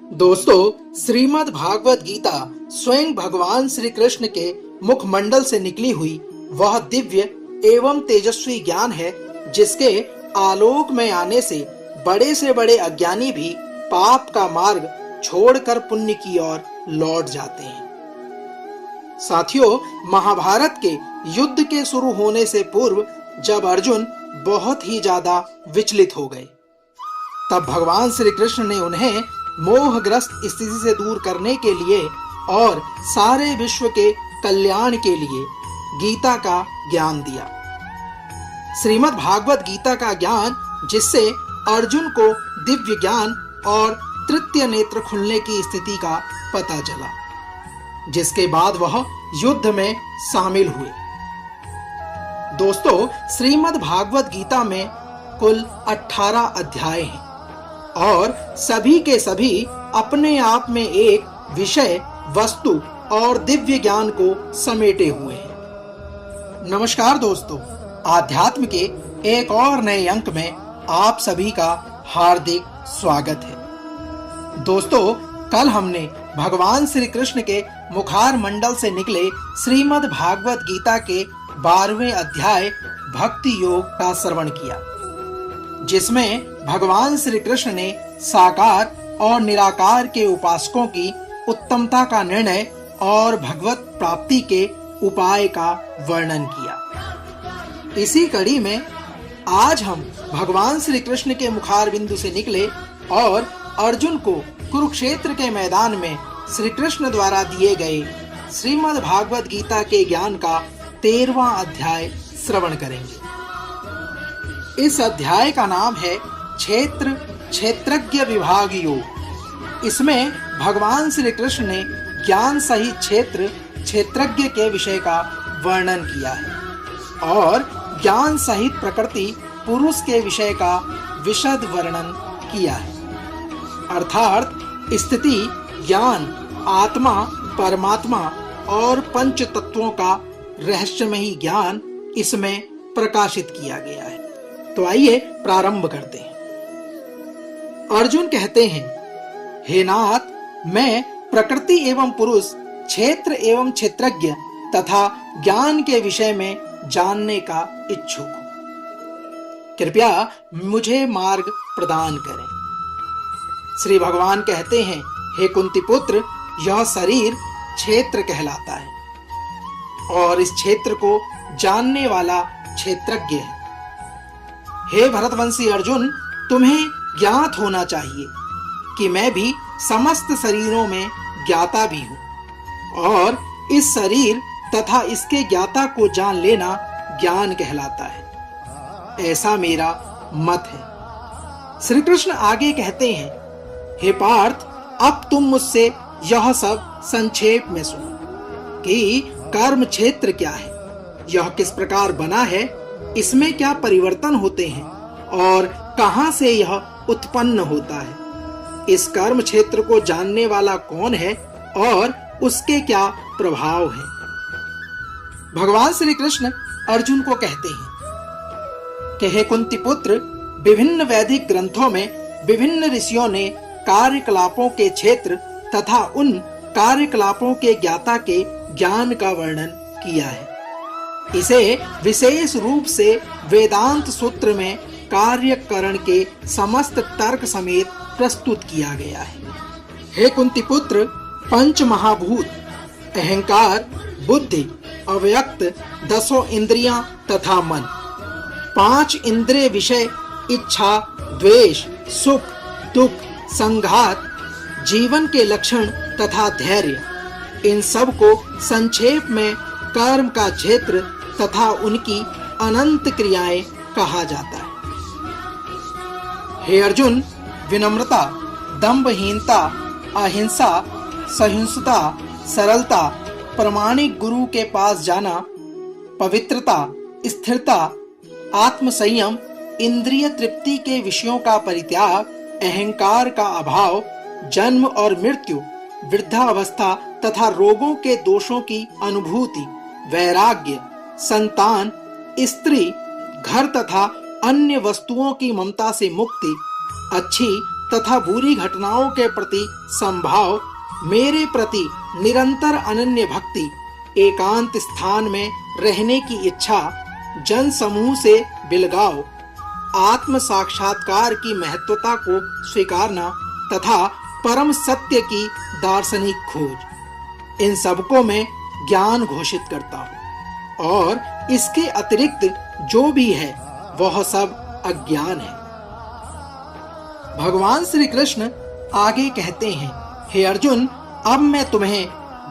दोस्तों, श्रीमद् भागवत गीता स्वयं भगवान श्री कृष्ण के मुखमंडल से निकली हुई वह दिव्य एवं तेजस्वी ज्ञान है जिसके आलोक में आने से बड़े अज्ञानी भी पाप का मार्ग छोड़कर पुण्य की ओर लौट जाते हैं। साथियों, महाभारत के युद्ध के शुरू होने से पूर्व जब अर्जुन बहुत ही ज्यादा विचलित हो गए, तब भगवान श्री कृष्ण ने उन्हें मोहग्रस्त स्थिति से दूर करने के लिए और सारे विश्व के कल्याण के लिए गीता का ज्ञान दिया। श्रीमद् भागवत गीता का ज्ञान, जिससे अर्जुन को दिव्य ज्ञान और तृतीय नेत्र खुलने की स्थिति का पता चला, जिसके बाद वह युद्ध में शामिल हुए। दोस्तों, श्रीमद् भागवत गीता में कुल 18 अध्याय हैं और सभी के सभी अपने आप में एक विषय, वस्तु और दिव्य ज्ञान को समेटे हुए हैं। नमस्कार दोस्तों, आध्यात्म के एक और नए अंक में आप सभी का हार्दिक स्वागत है। दोस्तों, कल हमने भगवान श्री कृष्ण के मुखार मंडल से निकले श्रीमद् भागवत गीता के 12वें अध्याय भक्ति योग का श्रवण किया, जिसमें भगवान श्री कृष्ण ने साकार और निराकार के उपासकों की उत्तमता का निर्णय और भगवत प्राप्ति के उपाय का वर्णन किया। इसी कड़ी में आज हम भगवान श्री कृष्ण के मुखार बिंदु से निकले और अर्जुन को कुरुक्षेत्र के मैदान में श्री कृष्ण द्वारा दिए गए श्रीमद् भागवत गीता के ज्ञान का 13वां अध्याय श्रवण करेंगे। इस अध्याय का नाम है क्षेत्रज्ञ विभाग योग। इसमें भगवान श्री कृष्ण ने ज्ञान सहित क्षेत्रज्ञ के विषय का वर्णन किया है और ज्ञान सहित प्रकृति पुरुष के विषय का विशद वर्णन किया है। अर्थात स्थिति, ज्ञान, आत्मा, परमात्मा और पंच तत्वों का रहस्यमयी ज्ञान इसमें प्रकाशित किया गया है। तो आइए प्रारंभ करते हैं। अर्जुन कहते हैं, हे नाथ, मैं प्रकृति एवं पुरुष, क्षेत्र एवं क्षेत्रज्ञ तथा ज्ञान के विषय में जानने का इच्छुक हूं। कृपया मुझे मार्ग प्रदान करें। श्री भगवान कहते हैं, हे कुंती पुत्र, यह शरीर क्षेत्र कहलाता है और इस क्षेत्र को जानने वाला क्षेत्रज्ञ है। हे भरतवंशी अर्जुन, तुम्हें ज्ञात होना चाहिए कि मैं भी समस्त शरीरों में ज्ञाता भी हूँ और इस शरीर तथा इसके ज्ञाता को जान लेना ज्ञान कहलाता है, ऐसा मेरा मत है। श्री कृष्ण आगे कहते हैं, हे पार्थ, अब तुम मुझसे यह सब संक्षेप में सुनो कि कर्म क्षेत्र क्या है, यह किस प्रकार बना है, इसमें क्या परिवर्तन होते हैं और कहां से यह उत्पन्न होता है, इस कर्म क्षेत्र को जानने वाला कौन है और उसके क्या प्रभाव हैं। भगवान श्री कृष्ण अर्जुन को कहते हैं कि हे कुंती पुत्र, विभिन्न वैदिक ग्रंथों में विभिन्न ऋषियों ने कार्यकलापों के क्षेत्र तथा उन कार्यकलापों के ज्ञाता के ज्ञान का वर्णन किया है। इसे विशेष रूप से वेदांत सूत्र में कार्यकरण के समस्त तर्क समेत प्रस्तुत किया गया है। हे कुंती पुत्र, पंच महाभूत, अहंकार, बुद्धि, अव्यक्त, 10 इंद्रियां तथा मन, 5 इंद्रिय विषय, इच्छा, द्वेष, सुख, दुख, संघात, जीवन के लक्षण तथा धैर्य, इन सब को संक्षेप में कर्म का क्षेत्र तथा उनकी अनंत क्रियाएं कहा जाता है। हे अर्जुन, विनम्रता, दंभहीनता, अहिंसा, सहिष्णुता, सरलता, प्रामाणिक गुरु के पास जाना, पवित्रता, स्थिरता, आत्मसंयम, इंद्रिय तृप्ति के विषयों का परित्याग, अहंकार का अभाव, जन्म और मृत्यु, वृद्धावस्था तथा रोगों के दोषों की अनुभूति, वैराग्य, संतान, स्त्री, घर तथा अन्य वस्तुओं की ममता से मुक्ति, अच्छी तथा बुरी घटनाओं के प्रति संभाव, मेरे प्रति निरंतर अनन्य भक्ति, एकांत स्थान में रहने की इच्छा, जन समूह से बिलगाव, आत्म साक्षात्कार की महत्वता को स्वीकारना तथा परम सत्य की दार्शनिक खोज, इन सबको मैं ज्ञान घोषित करता हूँ और इसके अतिरिक्त जो भी है वह सब अज्ञान है। भगवान श्री कृष्ण आगे कहते हैं, हे अर्जुन, अब मैं तुम्हें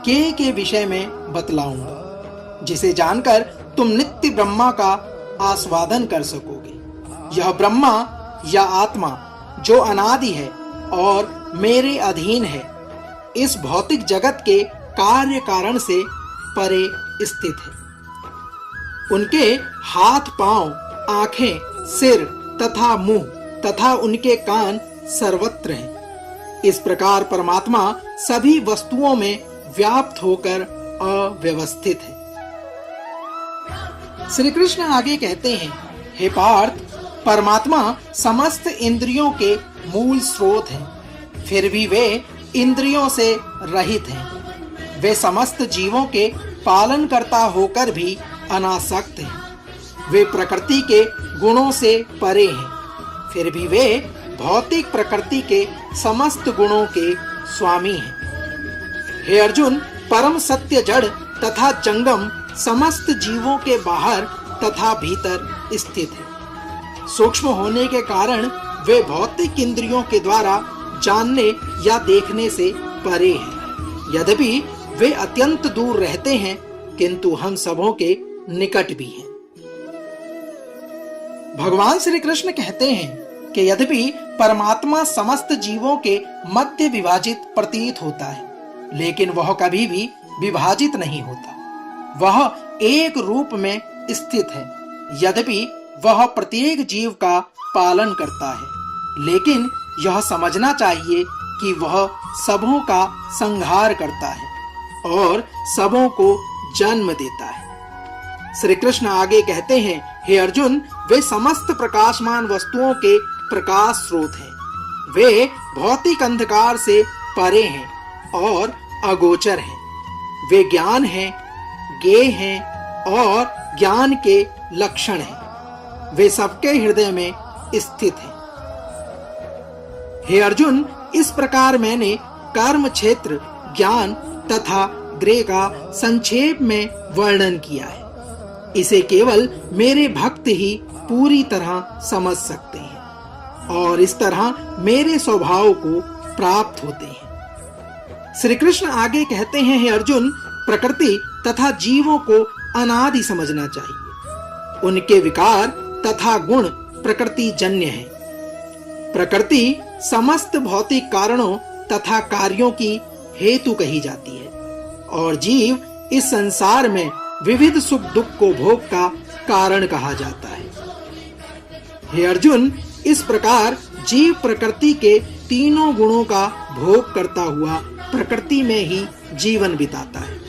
ज्ञेय के विषय में बतलाऊंगा, जिसे जानकर तुम नित्य ब्रह्मा का आस्वादन कर सकोगे। यह ब्रह्मा या आत्मा जो अनादि है और मेरे अधीन है, इस भौतिक जगत के कार्य कारण से परे स्थित है। उनके हाथ, पांव, आंखें, सिर तथा मुंह तथा उनके कान सर्वत्र हैं। इस प्रकार परमात्मा सभी वस्तुओं में व्याप्त होकर अव्यवस्थित है। श्री कृष्ण आगे कहते हैं, हे पार्थ, परमात्मा समस्त इंद्रियों के मूल स्रोत हैं, फिर भी वे इंद्रियों से रहित हैं। वे समस्त जीवों के पालन करता होकर भी अनासक्त हैं। वे प्रकृति के गुणों से परे हैं, फिर भी वे भौतिक प्रकृति के समस्त गुणों के स्वामी हैं। हे अर्जुन, परम सत्य जड़ तथा जंगम समस्त जीवों के बाहर तथा भीतर स्थित है। सूक्ष्म होने के कारण वे भौतिक इंद्रियों के द्वारा जानने या देखने से परे हैं। यद्यपि वे अत्यंत दूर रहते हैं, किंतु हम सबों के निकट भी हैं। भगवान श्री कृष्ण कहते हैं कि यद्यपि परमात्मा समस्त जीवों के मध्य विभाजित प्रतीत होता है, लेकिन वह कभी भी विभाजित नहीं होता। वह एक रूप में स्थित है। यद्यपि वह प्रत्येक जीव का पालन करता है, लेकिन यह समझना चाहिए कि वह सबों का संहार करता है और सबों को जन्म देता है। श्री कृष्ण आगे कहते हैं, हे अर्जुन, वे समस्त प्रकाशमान वस्तुओं के प्रकाश स्रोत हैं। वे भौतिक अंधकार से परे हैं और अगोचर हैं। वे ज्ञान हैं, ज्ञेय हैं और ज्ञान के लक्षण हैं। वे सबके हृदय में स्थित हैं। हे अर्जुन, इस प्रकार मैंने कर्म क्षेत्र, ज्ञान तथा ग्रह का संक्षेप में वर्णन किया है। इसे केवल मेरे भक्त ही पूरी तरह समझ सकते हैं और इस तरह मेरे स्वभाव को प्राप्त होते हैं। श्री कृष्ण आगे कहते हैं, हे अर्जुन, प्रकृति तथा जीवों को अनादि समझना चाहिए। उनके विकार तथा गुण प्रकृति जन्य हैं। प्रकृति समस्त भौतिक कारणों तथा कार्यों की हेतु कही जाती है और जीव इस संसार में विविध सुख दुख को भोग का कारण कहा जाता है। हे अर्जुन, इस प्रकार जीव प्रकृति के तीनों गुणों का भोग करता हुआ प्रकृति में ही जीवन बिताता है।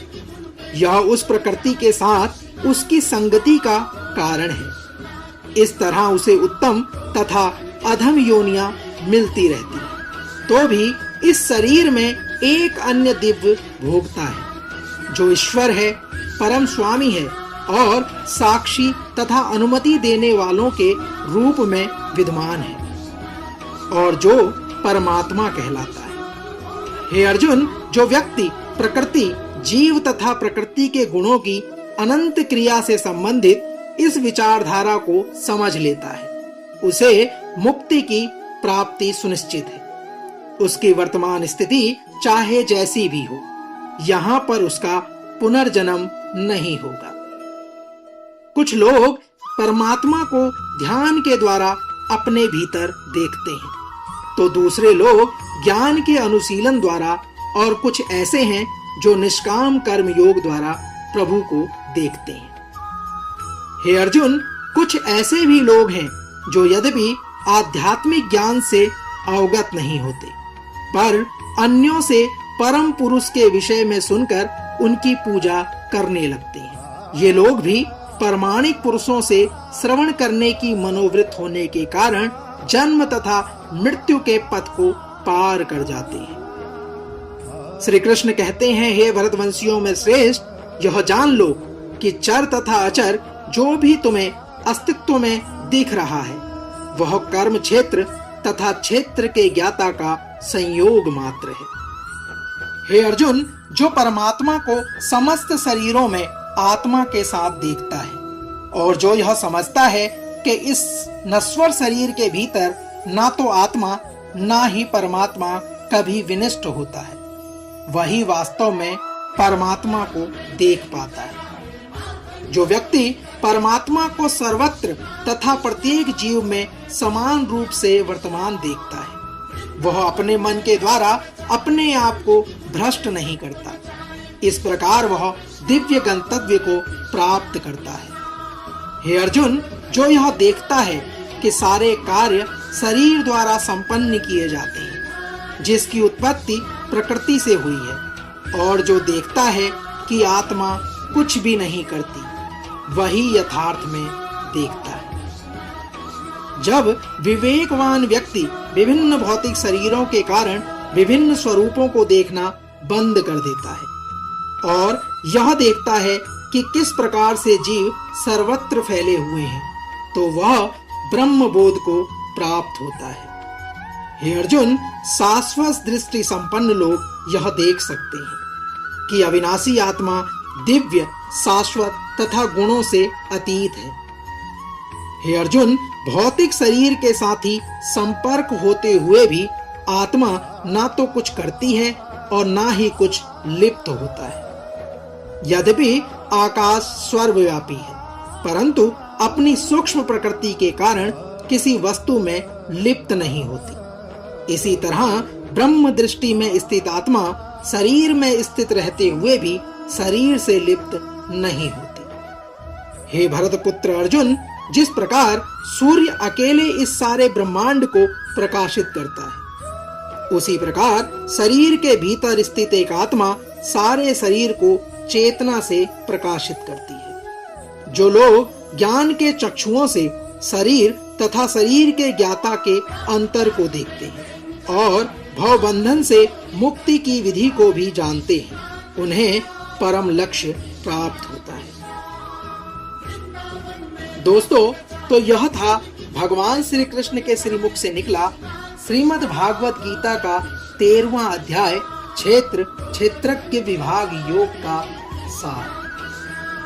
यह उस प्रकृति के साथ उसकी संगति का कारण है। इस तरह उसे उत्तम तथा अधम योनियां मिलती रहती हैं। तो भी इस शरीर में एक अन्य दिव्य भोगता है जो ईश्वर है, परम स्वामी है और साक्षी तथा अनुमति देने वालों के रूप में विद्यमान है और जो परमात्मा कहलाता है। हे अर्जुन, जो व्यक्ति प्रकृति, जीव तथा प्रकृति के गुणों की अनंत क्रिया से संबंधित इस विचारधारा को समझ लेता है, उसे मुक्ति की प्राप्ति सुनिश्चित है। उसकी वर्तमान स्थिति चाहे जैसी भी हो, यहाँ पर उसका पुनर्जन्म नहीं होगा। कुछ लोग परमात्मा को ध्यान के द्वारा अपने भीतर देखते हैं, तो दूसरे लोग ज्ञान के अनुशीलन द्वारा और कुछ ऐसे हैं जो निष्काम कर्म योग द्वारा प्रभु को देखते हैं। हे अर्जुन, कुछ ऐसे भी लोग हैं जो यद्यपि आध्यात्मिक ज्ञान से अवगत नहीं होते, पर अन्यों से परम पुरुष के विषय में सुनकर उनकी पूजा करने लगते हैं। ये लोग भी प्रामाणिक पुरुषों से श्रवण करने की मनोवृत्त होने के कारण जन्म तथा मृत्यु के पथ को पार कर जाते हैं। श्री कृष्ण कहते हैं, हे भरतवंशियों में श्रेष्ठ, यह जान लो कि चर तथा अचर जो भी तुम्हें अस्तित्व में दिख रहा है वह कर्म क्षेत्र तथा क्षेत्र के ज्ञाता का संयोग मात्र है। हे अर्जुन, जो परमात्मा को समस्त शरीरों में आत्मा के साथ देखता है और जो यह समझता है कि इस नश्वर शरीर के भीतर ना तो आत्मा ना ही परमात्मा कभी विनष्ट होता है, वही वास्तव में परमात्मा को देख पाता है। जो व्यक्ति परमात्मा को सर्वत्र तथा प्रत्येक जीव में समान रूप से वर्तमान देखता है वह अपने मन के द्वारा अपने आप को भ्रष्ट नहीं करता। इस प्रकार वह दिव्य गंतव्य को प्राप्त करता है। हे अर्जुन, जो यह देखता है कि सारे कार्य शरीर द्वारा संपन्न किए जाते हैं जिसकी उत्पत्ति प्रकृति से हुई है, और जो देखता है कि आत्मा कुछ भी नहीं करती, वही यथार्थ में देखता है। जब विवेकवान व्यक्ति विभिन्न भौतिक शरीरों के कारण विभिन्न स्वरूपों को देखना बंद कर देता है और यह देखता है कि किस प्रकार से जीव सर्वत्र फैले हुए हैं, तो वह ब्रह्म बोध को प्राप्त होता है। हे अर्जुन, शाश्वत दृष्टि संपन्न लोग यह देख सकते हैं कि अविनाशी आत्मा दिव्य, शाश्वत तथा गुणों से अतीत है। हे अर्जुन, भौतिक शरीर के साथ ही संपर्क होते हुए भी आत्मा ना तो कुछ करती है और ना ही कुछ लिप्त होता है। यद्यपि आकाश सर्वव्यापी है, परंतु अपनी सूक्ष्म प्रकृति के कारण किसी वस्तु में लिप्त नहीं होती। इसी तरह ब्रह्म दृष्टि में स्थित आत्मा शरीर में स्थित रहते हुए भी शरीर से लिप्त नहीं होती। हे भरतपुत्र अर्जुन, जिस प्रकार सूर्य अकेले इस सारे ब्रह्मांड को प्रकाशित करता है, उसी प्रकार शरीर के भीतर स्थित एक आत्मा सारे शरीर को चेतना से प्रकाशित करती है। जो लोग ज्ञान के चक्षुओं से शरीर तथा शरीर के ज्ञाता के अंतर को देखते हैं और भवबंधन से मुक्ति की विधि को भी जानते हैं, उन्हें परम लक्ष्य प्राप्त होता है। दोस्तों, तो यह था भगवान श्री कृष्ण के श्रीमुख से निकला श्रीमद् भागवत गीता का 13वां अध्याय क्षेत्र क्षेत्रज्ञ विभाग योग का सार।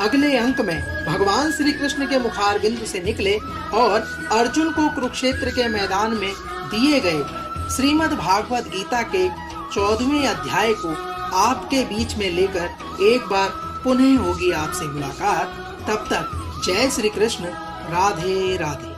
अगले अंक में भगवान श्री कृष्ण के मुखारबिंद से निकले और अर्जुन को कुरुक्षेत्र के मैदान में दिए गए श्रीमद् भागवत गीता के 14वें अध्याय को आपके बीच में लेकर एक बार पुनः होगी आपसे मुलाकात। तब तक जय श्री कृष्ण, राधे राधे।